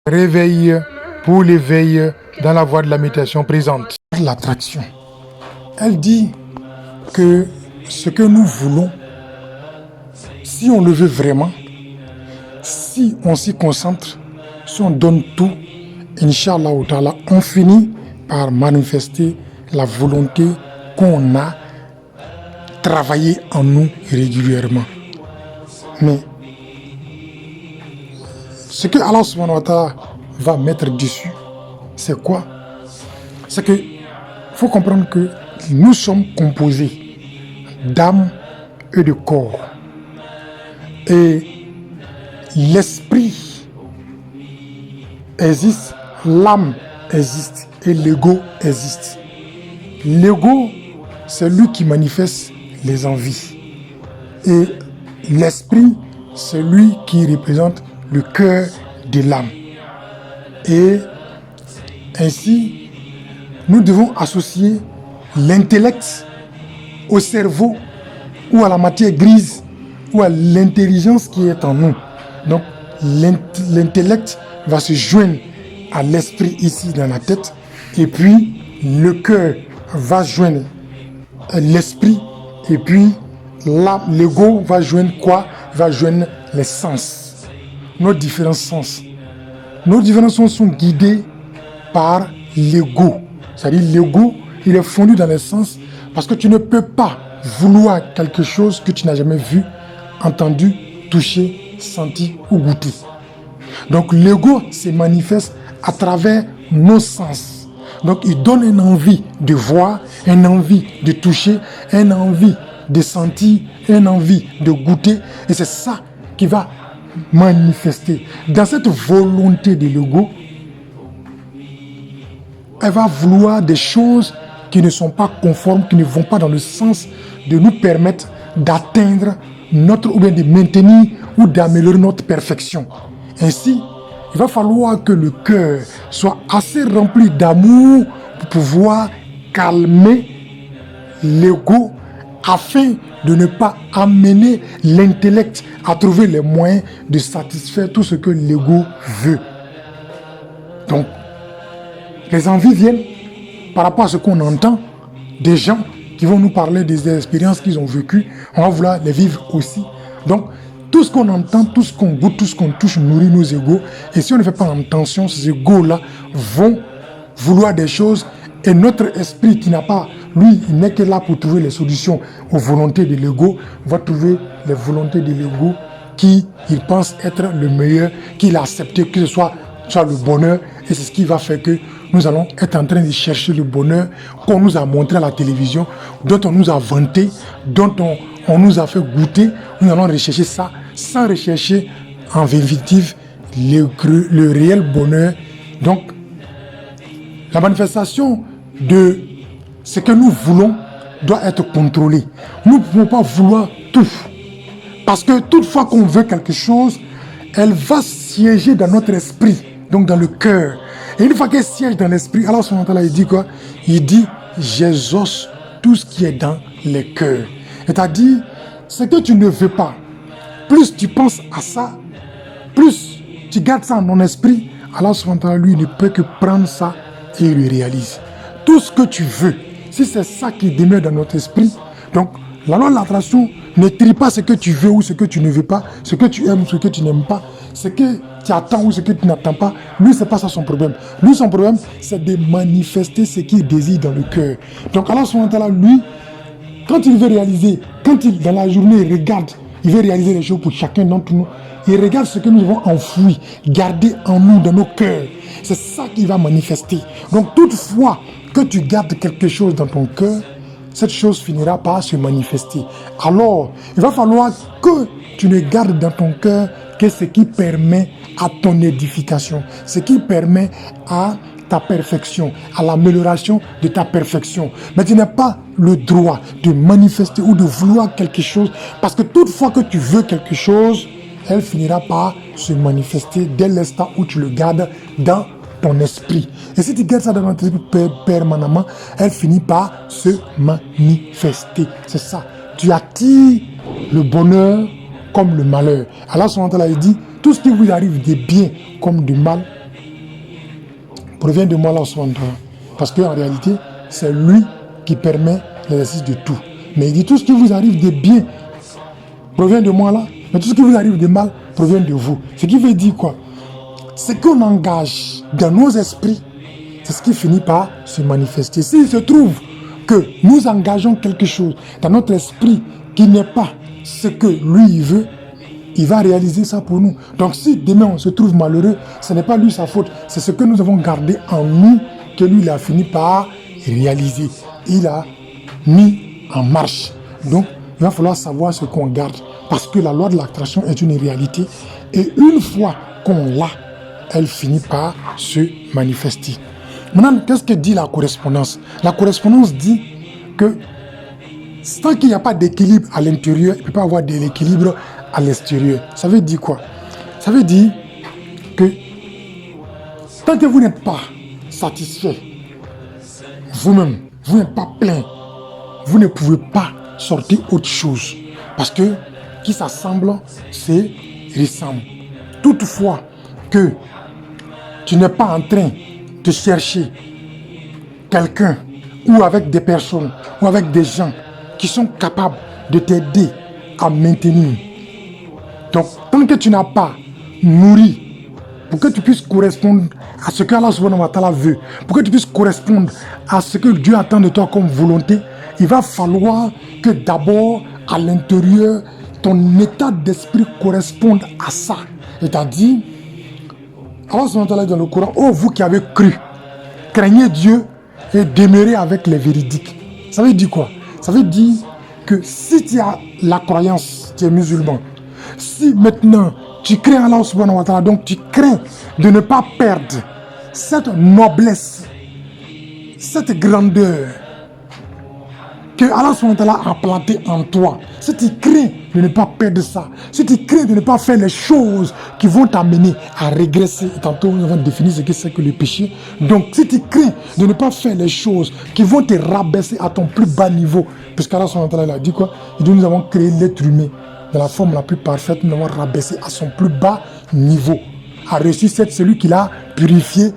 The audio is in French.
Réveil pour l'éveil dans la voie de la méditation présente. L'attraction. Elle dit que ce que nous voulons, si on le veut vraiment, si on s'y concentre, si on donne tout, Inch'Allah, on finit par manifester la volonté qu'on a travaillé en nous régulièrement. Mais ce que Allah subhanahu wa ta'ala va mettre dessus, c'est quoi? C'est que faut comprendre que nous sommes composés d'âme et de corps. Et l'esprit existe, l'âme existe et l'ego existe. L'ego, c'est lui qui manifeste les envies. Et l'esprit, c'est lui qui représente le cœur de l'âme. Et ainsi, nous devons associer l'intellect au cerveau ou à la matière grise ou à l'intelligence qui est en nous. Donc, l'intellect va se joindre à l'esprit ici dans la tête, et puis le cœur va joindre l'esprit, et puis l'ego va joindre quoi? Va joindre les sens, nos différents sens. Nos différents sens sont guidés par l'ego. C'est-à-dire l'ego, il est fondu dans les sens parce que tu ne peux pas vouloir quelque chose que tu n'as jamais vu, entendu, touché, senti ou goûté. Donc l'ego se manifeste à travers nos sens. Donc il donne une envie de voir, une envie de toucher, une envie de sentir, une envie de goûter. Et c'est ça qui va manifester. Dans cette volonté de l'ego, elle va vouloir des choses qui ne sont pas conformes, qui ne vont pas dans le sens de nous permettre d'atteindre notre, ou bien de maintenir ou d'améliorer notre perfection. Ainsi, il va falloir que le cœur soit assez rempli d'amour pour pouvoir calmer l'ego afin de ne pas amener l'intellect à trouver les moyens de satisfaire tout ce que l'ego veut. Donc, les envies viennent par rapport à ce qu'on entend des gens qui vont nous parler des expériences qu'ils ont vécues. On va vouloir les vivre aussi. Donc, tout ce qu'on entend, tout ce qu'on goûte, tout ce qu'on touche nourrit nos égos. Et si on ne fait pas attention, ces égos-là vont vouloir des choses. Et notre esprit qui n'a pas, lui, il n'est que là pour trouver les solutions aux volontés de l'ego, va trouver les volontés de l'ego qui, il pense être le meilleur, qu'il a accepté, que ce soit le bonheur. Et c'est ce qui va faire que nous allons être en train de chercher le bonheur qu'on nous a montré à la télévision, dont on nous a vanté, dont on nous a fait goûter. Nous allons rechercher ça sans rechercher en vérité le réel bonheur. Donc, la manifestation de ce que nous voulons doit être contrôlée. Nous ne pouvons pas vouloir tout. Parce que toutefois qu'on veut quelque chose, elle va siéger dans notre esprit, donc dans le cœur. Et une fois qu'elle siège dans l'esprit, Allah subhanahu wa ta'ala, il dit quoi? Il dit, j'exauce tout ce qui est dans les cœurs. C'est-à-dire, ce que tu ne veux pas, plus tu penses à ça, plus tu gardes ça dans ton esprit, Allah subhanahu wa ta'ala, lui, ne peut que prendre ça et il le réalise. Tout ce que tu veux, si c'est ça qui demeure dans notre esprit, donc la loi de l'attraction ne trie pas ce que tu veux ou ce que tu ne veux pas, ce que tu aimes ou ce que tu n'aimes pas, ce que tu attends ou ce que tu n'attends pas. Lui, c'est pas ça son problème. Lui, son problème, c'est de manifester ce qu'il désire dans le cœur. Donc Allah subhanahu wa ta'ala, lui, quand il veut réaliser, quand il, dans la journée, il regarde, il veut réaliser les choses pour chacun d'entre nous, il regarde ce que nous avons enfoui, garder en nous, dans nos cœurs. C'est ça qu'il va manifester. Donc toutefois que tu gardes quelque chose dans ton cœur, cette chose finira par se manifester. Alors, il va falloir que tu ne gardes dans ton cœur que ce qui permet à ton édification, ce qui permet à ta perfection, à l'amélioration de ta perfection. Mais tu n'as pas le droit de manifester ou de vouloir quelque chose, parce que toutefois que tu veux quelque chose, elle finira par se manifester dès l'instant où tu le gardes dans ton esprit. Et si tu gardes ça dans ton esprit permanemment, elle finit par se manifester. C'est ça tu attires le bonheur comme le malheur. Allah subhanahu wa ta'ala, il dit, tout ce qui vous arrive de bien comme de mal provient de moi, Allah subhanahu wa ta'ala. Parce qu'en réalité, c'est lui qui permet l'exercice de tout. Mais il dit, tout ce qui vous arrive de bien provient de moi là, mais tout ce qui vous arrive de mal provient de vous. Ce qui veut dire quoi? Ce qu'on engage dans nos esprits, c'est ce qui finit par se manifester. S'il se trouve que nous engageons quelque chose dans notre esprit qui n'est pas ce que lui il veut, il va réaliser ça pour nous. Donc si demain on se trouve malheureux, ce n'est pas lui sa faute, c'est ce que nous avons gardé en nous que lui il a fini par réaliser. Il a mis en marche. Donc il va falloir savoir ce qu'on garde, parce que la loi de l'attraction est une réalité, et une fois qu'on l'a, elle finit par se manifester. Maintenant, qu'est-ce que dit la correspondance? La correspondance dit que tant qu'il n'y a pas d'équilibre à l'intérieur, il ne peut pas avoir de l'équilibre à l'extérieur. Ça veut dire quoi? Ça veut dire que tant que vous n'êtes pas satisfait, vous-même, vous n'êtes pas plein, vous ne pouvez pas sortir autre chose. Parce que qui s'assemble, c'est ressemble. Toutefois que tu n'es pas en train de chercher quelqu'un ou avec des personnes ou avec des gens qui sont capables de t'aider à maintenir. Donc, tant que tu n'as pas nourri pour que tu puisses correspondre à ce que Allah subhanahu wa ta'ala veut, pour que tu puisses correspondre à ce que Dieu attend de toi comme volonté, il va falloir que d'abord, à l'intérieur, ton état d'esprit corresponde à ça. C'est-à-dire, Allah subhanahu wa ta'ala dans le Coran, oh vous qui avez cru, craignez Dieu et demeurez avec les véridiques. Ça veut dire quoi? Ça veut dire que si tu as la croyance, tu es musulman, si maintenant tu crains Allah subhanahu wa ta'ala, donc tu crains de ne pas perdre cette noblesse, cette grandeur que Allah subhanahu wa ta'ala a planté en toi, si tu crains de ne pas perdre ça, si tu crains de ne pas faire les choses qui vont t'amener à régresser, et tantôt nous avons défini ce que c'est que le péché, donc si tu crains de ne pas faire les choses qui vont te rabaisser à ton plus bas niveau, parce qu'Allah subhanahu wa ta'ala a dit quoi? Il dit nous avons créé l'être humain de la forme la plus parfaite, nous l'avons rabaissé à son plus bas niveau, a reçu celui qui l'a purifié